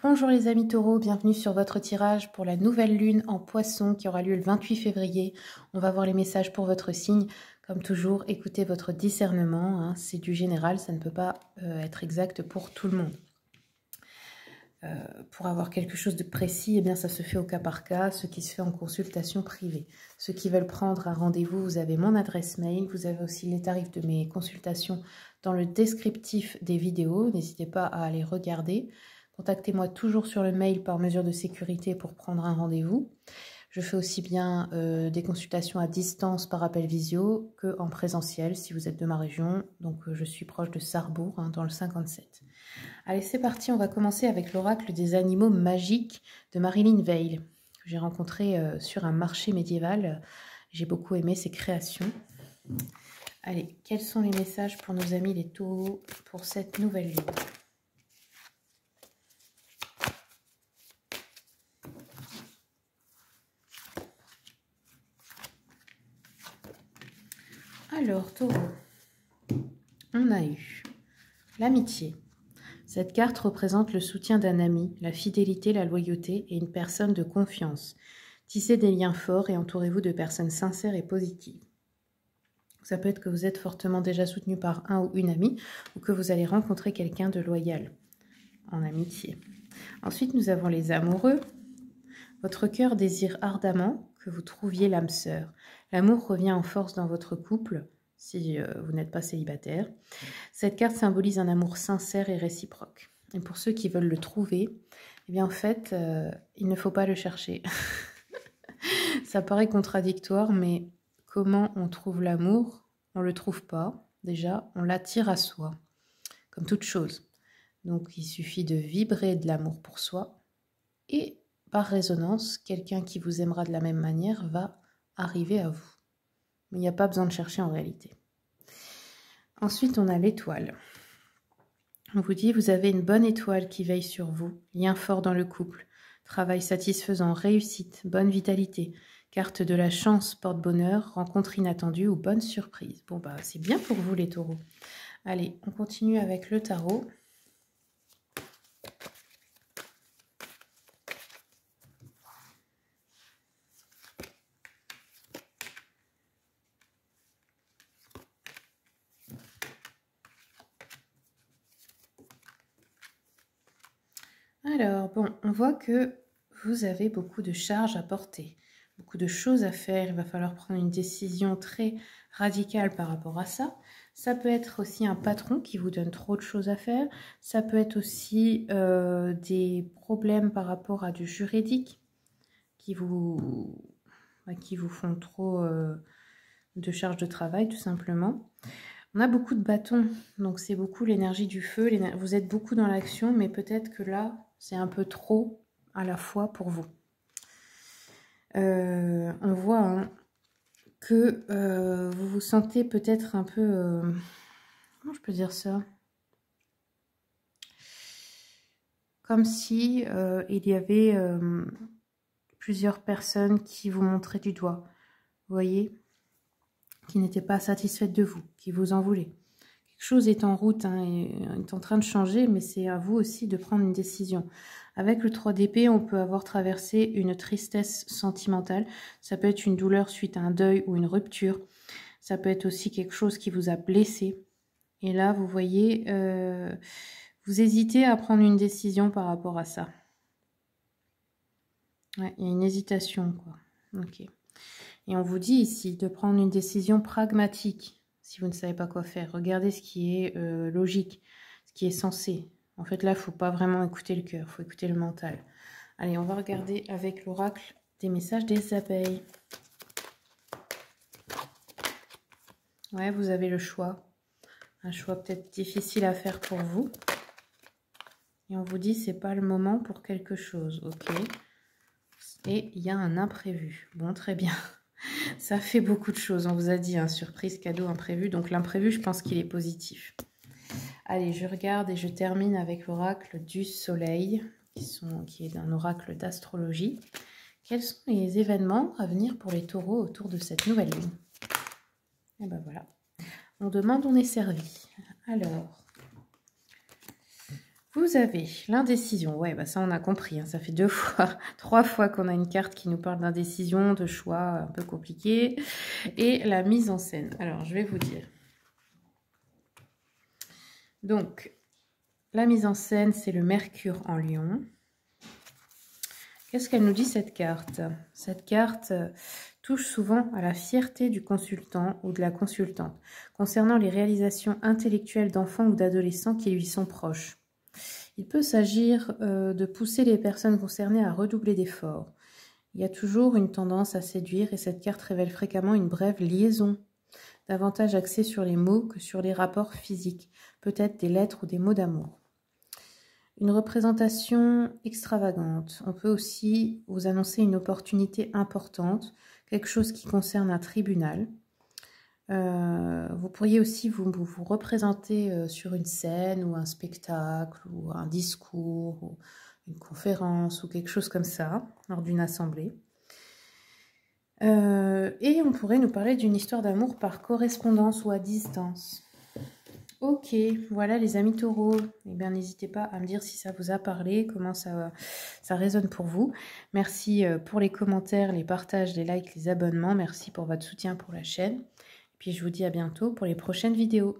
Bonjour les amis taureaux, bienvenue sur votre tirage pour la nouvelle lune en poisson qui aura lieu le 28 février. On va voir les messages pour votre signe. Comme toujours, écoutez votre discernement, hein, c'est du général, ça ne peut pas être exact pour tout le monde. Pour avoir quelque chose de précis, eh bien, ça se fait au cas par cas, ce qui se fait en consultation privée. Ceux qui veulent prendre un rendez-vous, vous avez mon adresse mail, vous avez aussi les tarifs de mes consultations dans le descriptif des vidéos, n'hésitez pas à aller regarder. Contactez-moi toujours sur le mail par mesure de sécurité pour prendre un rendez-vous. Je fais aussi bien des consultations à distance par appel visio qu'en présentiel si vous êtes de ma région. Donc je suis proche de Sarrebourg, hein, dans le 57. Allez, c'est parti, on va commencer avec l'oracle des animaux magiques de Marilyn Veil, que j'ai rencontré sur un marché médiéval. J'ai beaucoup aimé ses créations. Allez, quels sont les messages pour nos amis les taureaux pour cette nouvelle lune ? Alors, taureau, on a eu l'amitié. Cette carte représente le soutien d'un ami, la fidélité, la loyauté et une personne de confiance. Tissez des liens forts et entourez-vous de personnes sincères et positives. Ça peut être que vous êtes fortement déjà soutenu par un ou une amie ou que vous allez rencontrer quelqu'un de loyal en amitié. Ensuite, nous avons les amoureux. Votre cœur désire ardemment que vous trouviez l'âme sœur. L'amour revient en force dans votre couple si vous n'êtes pas célibataire. Cette carte symbolise un amour sincère et réciproque. Et pour ceux qui veulent le trouver, eh bien en fait, il ne faut pas le chercher. Ça paraît contradictoire, mais comment on trouve l'amour? On ne le trouve pas. Déjà, on l'attire à soi, comme toute chose. Donc, il suffit de vibrer de l'amour pour soi. Et par résonance, quelqu'un qui vous aimera de la même manière va arriver à vous. Mais il n'y a pas besoin de chercher en réalité. Ensuite, on a l'étoile. On vous dit, vous avez une bonne étoile qui veille sur vous. Lien fort dans le couple. Travail satisfaisant, réussite, bonne vitalité. Carte de la chance, porte-bonheur, rencontre inattendue ou bonne surprise. Bon, bah, c'est bien pour vous les taureaux. Allez, on continue avec le tarot. Alors, bon, on voit que vous avez beaucoup de charges à porter, beaucoup de choses à faire. Il va falloir prendre une décision très radicale par rapport à ça. Ça peut être aussi un patron qui vous donne trop de choses à faire. Ça peut être aussi des problèmes par rapport à du juridique qui vous font trop de charges de travail, tout simplement. On a beaucoup de bâtons, donc c'est beaucoup l'énergie du feu. Vous êtes beaucoup dans l'action, mais peut-être que là, c'est un peu trop à la fois pour vous. On voit hein, que vous vous sentez peut-être un peu... comment je peux dire ça? Comme si il y avait plusieurs personnes qui vous montraient du doigt. Vous voyez? Qui n'étaient pas satisfaites de vous, qui vous en voulaient. Quelque chose est en route, hein, est en train de changer, mais c'est à vous aussi de prendre une décision. Avec le 3 d'épée, on peut avoir traversé une tristesse sentimentale. Ça peut être une douleur suite à un deuil ou une rupture. Ça peut être aussi quelque chose qui vous a blessé. Et là, vous voyez, vous hésitez à prendre une décision par rapport à ça. Ouais, il y a une hésitation, quoi. Ok. Et on vous dit ici de prendre une décision pragmatique si vous ne savez pas quoi faire. Regardez ce qui est logique, ce qui est sensé. En fait, là, il ne faut pas vraiment écouter le cœur, il faut écouter le mental. Allez, on va regarder avec l'oracle des messages des abeilles. Ouais, vous avez le choix. Un choix peut-être difficile à faire pour vous. Et on vous dit, c'est pas le moment pour quelque chose, ok? Et il y a un imprévu. Bon, très bien. Ça fait beaucoup de choses, on vous a dit, hein, surprise, cadeau, imprévu. Donc l'imprévu, je pense qu'il est positif. Allez, je regarde et je termine avec l'oracle du soleil, qui est un oracle d'astrologie. Quels sont les événements à venir pour les taureaux autour de cette nouvelle lune? Et ben voilà, on demande, on est servi. Alors, Vous avez l'indécision. Ouais, bah ça on a compris, hein. Ça fait 2 fois, 3 fois qu'on a une carte qui nous parle d'indécision, de choix un peu compliqué. Et la mise en scène. Alors, je vais vous dire. Donc, la mise en scène, c'est le Mercure en Lion. Qu'est-ce qu'elle nous dit, cette carte? Cette carte touche souvent à la fierté du consultant ou de la consultante, concernant les réalisations intellectuelles d'enfants ou d'adolescents qui lui sont proches. Il peut s'agir de pousser les personnes concernées à redoubler d'efforts. Il y a toujours une tendance à séduire et cette carte révèle fréquemment une brève liaison, davantage axée sur les mots que sur les rapports physiques, peut-être des lettres ou des mots d'amour. Une représentation extravagante. On peut aussi vous annoncer une opportunité importante, quelque chose qui concerne un tribunal. Vous pourriez aussi vous représenter sur une scène ou un spectacle ou un discours ou une conférence ou quelque chose comme ça lors d'une assemblée. Et on pourrait nous parler d'une histoire d'amour par correspondance ou à distance. Ok, voilà les amis taureaux. Eh bien, n'hésitez pas à me dire si ça vous a parlé, comment ça résonne pour vous. Merci pour les commentaires, les partages, les likes, les abonnements. Merci pour votre soutien pour la chaîne. Puis je vous dis à bientôt pour les prochaines vidéos.